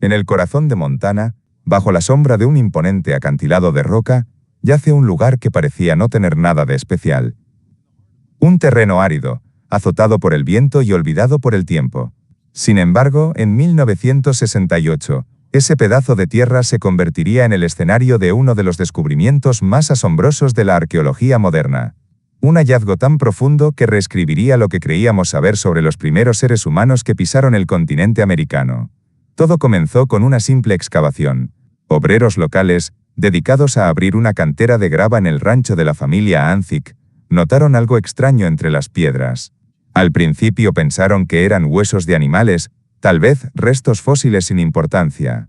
En el corazón de Montana, bajo la sombra de un imponente acantilado de roca, yace un lugar que parecía no tener nada de especial. Un terreno árido, azotado por el viento y olvidado por el tiempo. Sin embargo, en 1968, ese pedazo de tierra se convertiría en el escenario de uno de los descubrimientos más asombrosos de la arqueología moderna. Un hallazgo tan profundo que reescribiría lo que creíamos saber sobre los primeros seres humanos que pisaron el continente americano. Todo comenzó con una simple excavación. Obreros locales, dedicados a abrir una cantera de grava en el rancho de la familia Anzick, notaron algo extraño entre las piedras. Al principio pensaron que eran huesos de animales, tal vez restos fósiles sin importancia.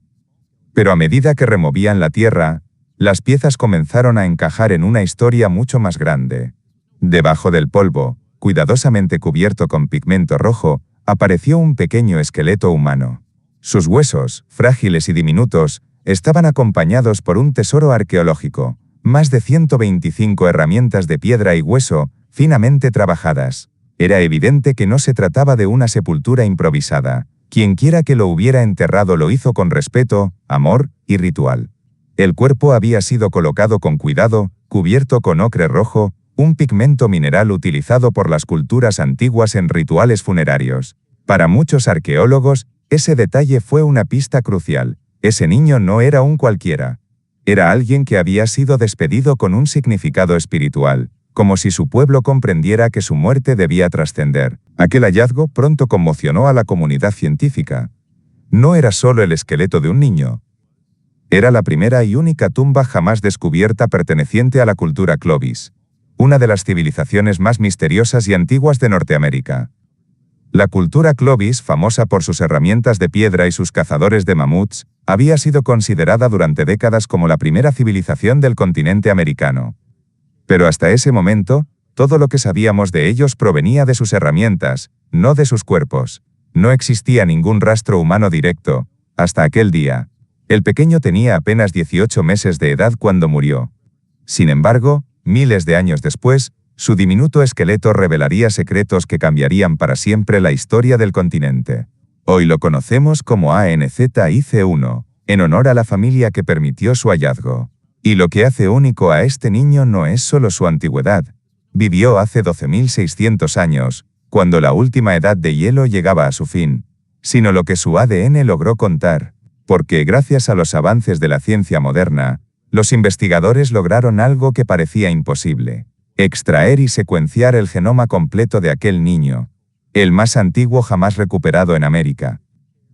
Pero a medida que removían la tierra, las piezas comenzaron a encajar en una historia mucho más grande. Debajo del polvo, cuidadosamente cubierto con pigmento rojo, apareció un pequeño esqueleto humano. Sus huesos, frágiles y diminutos, estaban acompañados por un tesoro arqueológico, más de 125 herramientas de piedra y hueso, finamente trabajadas. Era evidente que no se trataba de una sepultura improvisada. Quienquiera que lo hubiera enterrado lo hizo con respeto, amor y ritual. El cuerpo había sido colocado con cuidado, cubierto con ocre rojo, un pigmento mineral utilizado por las culturas antiguas en rituales funerarios. Para muchos arqueólogos, ese detalle fue una pista crucial. Ese niño no era un cualquiera. Era alguien que había sido despedido con un significado espiritual, como si su pueblo comprendiera que su muerte debía trascender. Aquel hallazgo pronto conmocionó a la comunidad científica. No era solo el esqueleto de un niño. Era la primera y única tumba jamás descubierta perteneciente a la cultura Clovis, una de las civilizaciones más misteriosas y antiguas de Norteamérica. La cultura Clovis, famosa por sus herramientas de piedra y sus cazadores de mamuts, había sido considerada durante décadas como la primera civilización del continente americano. Pero hasta ese momento, todo lo que sabíamos de ellos provenía de sus herramientas, no de sus cuerpos. No existía ningún rastro humano directo, hasta aquel día. El pequeño tenía apenas 18 meses de edad cuando murió. Sin embargo, miles de años después, su diminuto esqueleto revelaría secretos que cambiarían para siempre la historia del continente. Hoy lo conocemos como ANZIC-1, en honor a la familia que permitió su hallazgo. Y lo que hace único a este niño no es solo su antigüedad. Vivió hace 12.600 años, cuando la última edad de hielo llegaba a su fin, sino lo que su ADN logró contar, porque gracias a los avances de la ciencia moderna, los investigadores lograron algo que parecía imposible: extraer y secuenciar el genoma completo de aquel niño, el más antiguo jamás recuperado en América.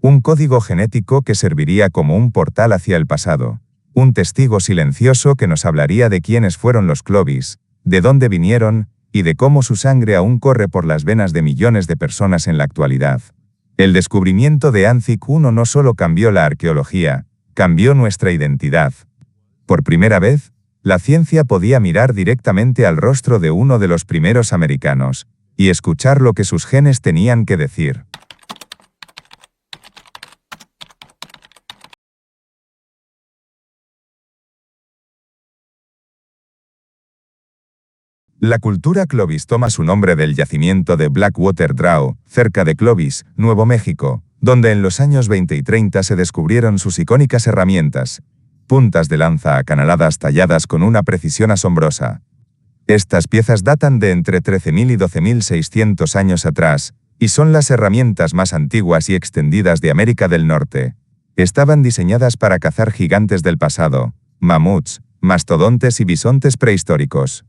Un código genético que serviría como un portal hacia el pasado, un testigo silencioso que nos hablaría de quiénes fueron los Clovis, de dónde vinieron, y de cómo su sangre aún corre por las venas de millones de personas en la actualidad. El descubrimiento de ANZIC-1 no solo cambió la arqueología, cambió nuestra identidad. Por primera vez, la ciencia podía mirar directamente al rostro de uno de los primeros americanos, y escuchar lo que sus genes tenían que decir. La cultura Clovis toma su nombre del yacimiento de Blackwater Draw, cerca de Clovis, Nuevo México, donde en los años 20 y 30 se descubrieron sus icónicas herramientas, puntas de lanza acanaladas talladas con una precisión asombrosa. Estas piezas datan de entre 13.000 y 12.600 años atrás, y son las herramientas más antiguas y extendidas de América del Norte. Estaban diseñadas para cazar gigantes del pasado, mamuts, mastodontes y bisontes prehistóricos.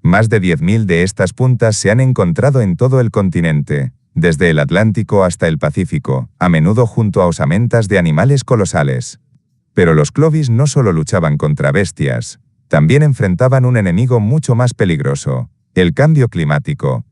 Más de 10.000 de estas puntas se han encontrado en todo el continente, desde el Atlántico hasta el Pacífico, a menudo junto a osamentas de animales colosales. Pero los Clovis no solo luchaban contra bestias, también enfrentaban un enemigo mucho más peligroso: el cambio climático.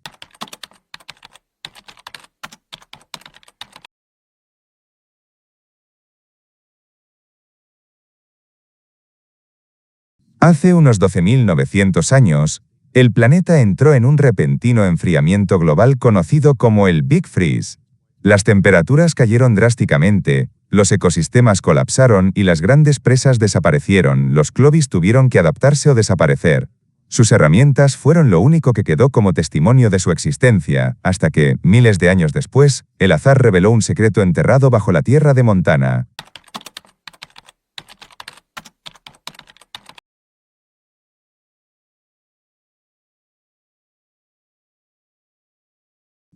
Hace unos 12.900 años, el planeta entró en un repentino enfriamiento global conocido como el Big Freeze. Las temperaturas cayeron drásticamente, los ecosistemas colapsaron y las grandes presas desaparecieron. Los Clovis tuvieron que adaptarse o desaparecer. Sus herramientas fueron lo único que quedó como testimonio de su existencia, hasta que, miles de años después, el azar reveló un secreto enterrado bajo la tierra de Montana.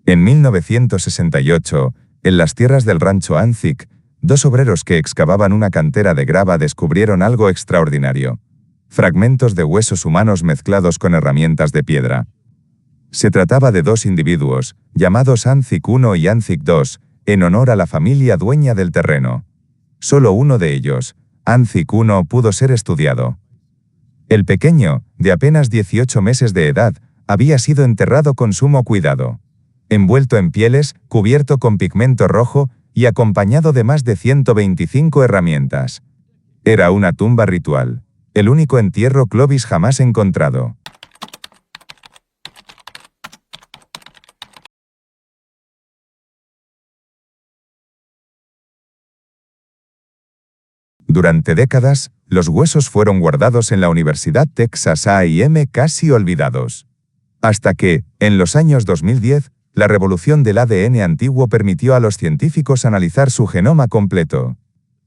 En 1968, en las tierras del rancho Anzic, dos obreros que excavaban una cantera de grava descubrieron algo extraordinario: fragmentos de huesos humanos mezclados con herramientas de piedra. Se trataba de dos individuos, llamados Anzic I y Anzic II, en honor a la familia dueña del terreno. Solo uno de ellos, Anzic I, pudo ser estudiado. El pequeño, de apenas 18 meses de edad, había sido enterrado con sumo cuidado. Envuelto en pieles, cubierto con pigmento rojo y acompañado de más de 125 herramientas. Era una tumba ritual, el único entierro Clovis jamás encontrado. Durante décadas, los huesos fueron guardados en la Universidad Texas A&M casi olvidados. Hasta que, en los años 2010, la revolución del ADN antiguo permitió a los científicos analizar su genoma completo.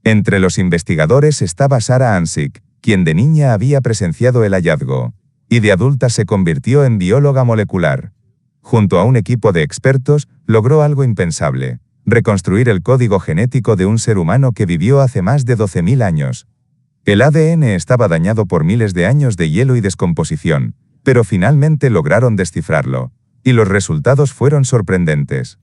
Entre los investigadores estaba Sarah Anzic, quien de niña había presenciado el hallazgo, y de adulta se convirtió en bióloga molecular. Junto a un equipo de expertos, logró algo impensable: reconstruir el código genético de un ser humano que vivió hace más de 12.000 años. El ADN estaba dañado por miles de años de hielo y descomposición, pero finalmente lograron descifrarlo, y los resultados fueron sorprendentes.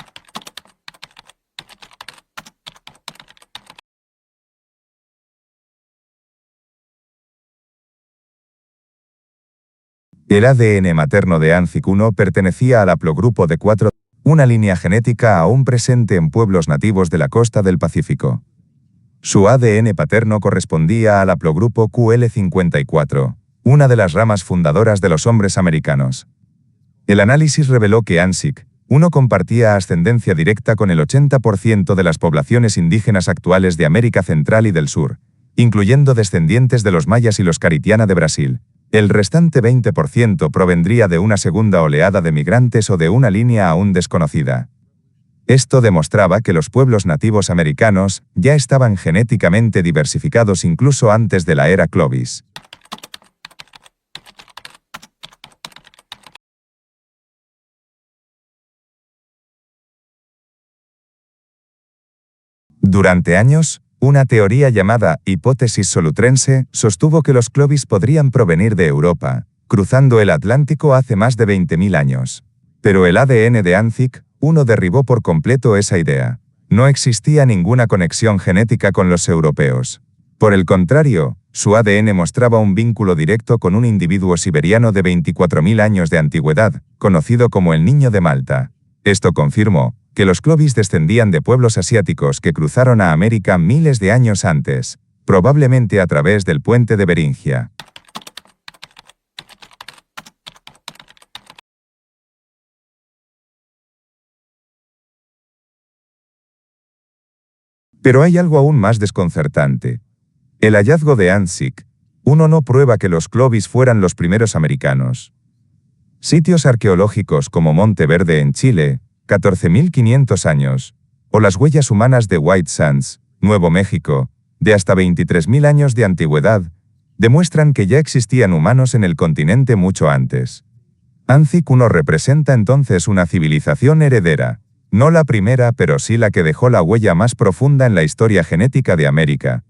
El ADN materno de Anzic I pertenecía al haplogrupo de 4, una línea genética aún presente en pueblos nativos de la costa del Pacífico. Su ADN paterno correspondía al haplogrupo QL54, una de las ramas fundadoras de los hombres americanos. El análisis reveló que Anzic I compartía ascendencia directa con el 80% de las poblaciones indígenas actuales de América Central y del Sur, incluyendo descendientes de los mayas y los caritiana de Brasil. El restante 20% provendría de una segunda oleada de migrantes o de una línea aún desconocida. Esto demostraba que los pueblos nativos americanos ya estaban genéticamente diversificados incluso antes de la era Clovis. Durante años, una teoría llamada hipótesis solutrense sostuvo que los Clovis podrían provenir de Europa, cruzando el Atlántico hace más de 20.000 años. Pero el ADN de Anzic I derribó por completo esa idea. No existía ninguna conexión genética con los europeos. Por el contrario, su ADN mostraba un vínculo directo con un individuo siberiano de 24.000 años de antigüedad, conocido como el Niño de Malta. Esto confirmó que los Clovis descendían de pueblos asiáticos que cruzaron a América miles de años antes, probablemente a través del puente de Beringia. Pero hay algo aún más desconcertante. El hallazgo de Anzic I no prueba que los Clovis fueran los primeros americanos. Sitios arqueológicos como Monte Verde en Chile, 14.500 años, o las huellas humanas de White Sands, Nuevo México, de hasta 23.000 años de antigüedad, demuestran que ya existían humanos en el continente mucho antes. Anzic I representa entonces una civilización heredera, no la primera pero sí la que dejó la huella más profunda en la historia genética de América.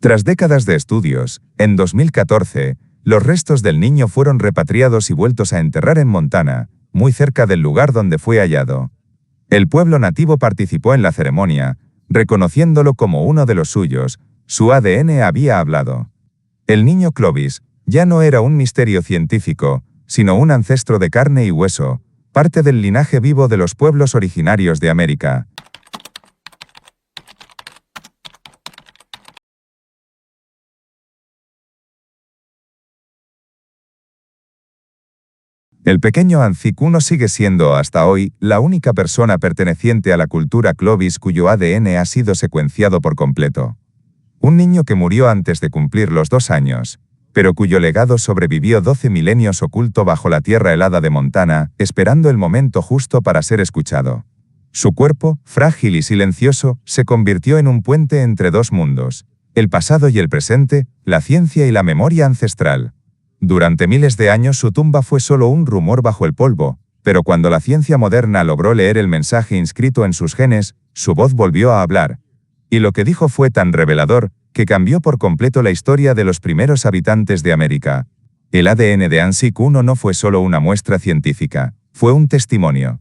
Tras décadas de estudios, en 2014, los restos del niño fueron repatriados y vueltos a enterrar en Montana, muy cerca del lugar donde fue hallado. El pueblo nativo participó en la ceremonia, reconociéndolo como uno de los suyos. Su ADN había hablado. El niño Clovis ya no era un misterio científico, sino un ancestro de carne y hueso, parte del linaje vivo de los pueblos originarios de América. El pequeño Anzic I sigue siendo hasta hoy la única persona perteneciente a la cultura Clovis cuyo ADN ha sido secuenciado por completo. Un niño que murió antes de cumplir los 2 años, pero cuyo legado sobrevivió 12 milenios oculto bajo la tierra helada de Montana, esperando el momento justo para ser escuchado. Su cuerpo, frágil y silencioso, se convirtió en un puente entre dos mundos, el pasado y el presente, la ciencia y la memoria ancestral. Durante miles de años su tumba fue solo un rumor bajo el polvo, pero cuando la ciencia moderna logró leer el mensaje inscrito en sus genes, su voz volvió a hablar. Y lo que dijo fue tan revelador, que cambió por completo la historia de los primeros habitantes de América. El ADN de Ansik I no fue solo una muestra científica, fue un testimonio.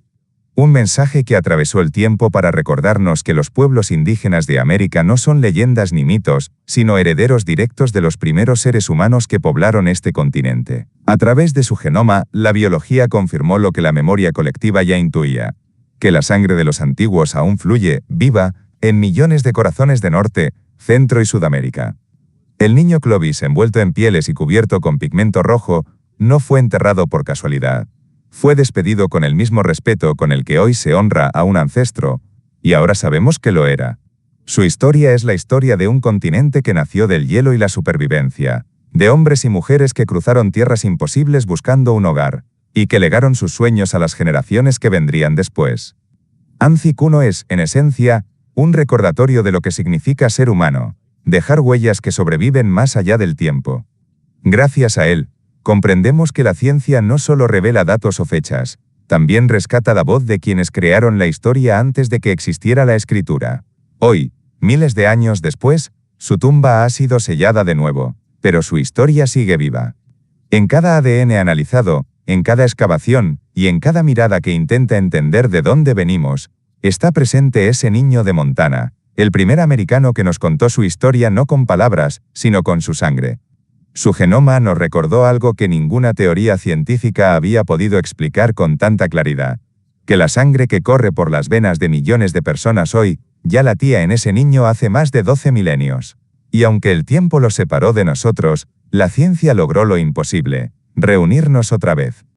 Un mensaje que atravesó el tiempo para recordarnos que los pueblos indígenas de América no son leyendas ni mitos, sino herederos directos de los primeros seres humanos que poblaron este continente. A través de su genoma, la biología confirmó lo que la memoria colectiva ya intuía: que la sangre de los antiguos aún fluye, viva, en millones de corazones de Norte, Centro y Sudamérica. El niño Clovis, envuelto en pieles y cubierto con pigmento rojo, no fue enterrado por casualidad. Fue despedido con el mismo respeto con el que hoy se honra a un ancestro, y ahora sabemos que lo era. Su historia es la historia de un continente que nació del hielo y la supervivencia, de hombres y mujeres que cruzaron tierras imposibles buscando un hogar, y que legaron sus sueños a las generaciones que vendrían después. Ansik I es, en esencia, un recordatorio de lo que significa ser humano, dejar huellas que sobreviven más allá del tiempo. Gracias a él, comprendemos que la ciencia no solo revela datos o fechas, también rescata la voz de quienes crearon la historia antes de que existiera la escritura. Hoy, miles de años después, su tumba ha sido sellada de nuevo, pero su historia sigue viva. En cada ADN analizado, en cada excavación, y en cada mirada que intenta entender de dónde venimos, está presente ese niño de Montana, el primer americano que nos contó su historia no con palabras, sino con su sangre. Su genoma nos recordó algo que ninguna teoría científica había podido explicar con tanta claridad: que la sangre que corre por las venas de millones de personas hoy, ya latía en ese niño hace más de 12 milenios. Y aunque el tiempo los separó de nosotros, la ciencia logró lo imposible: reunirnos otra vez.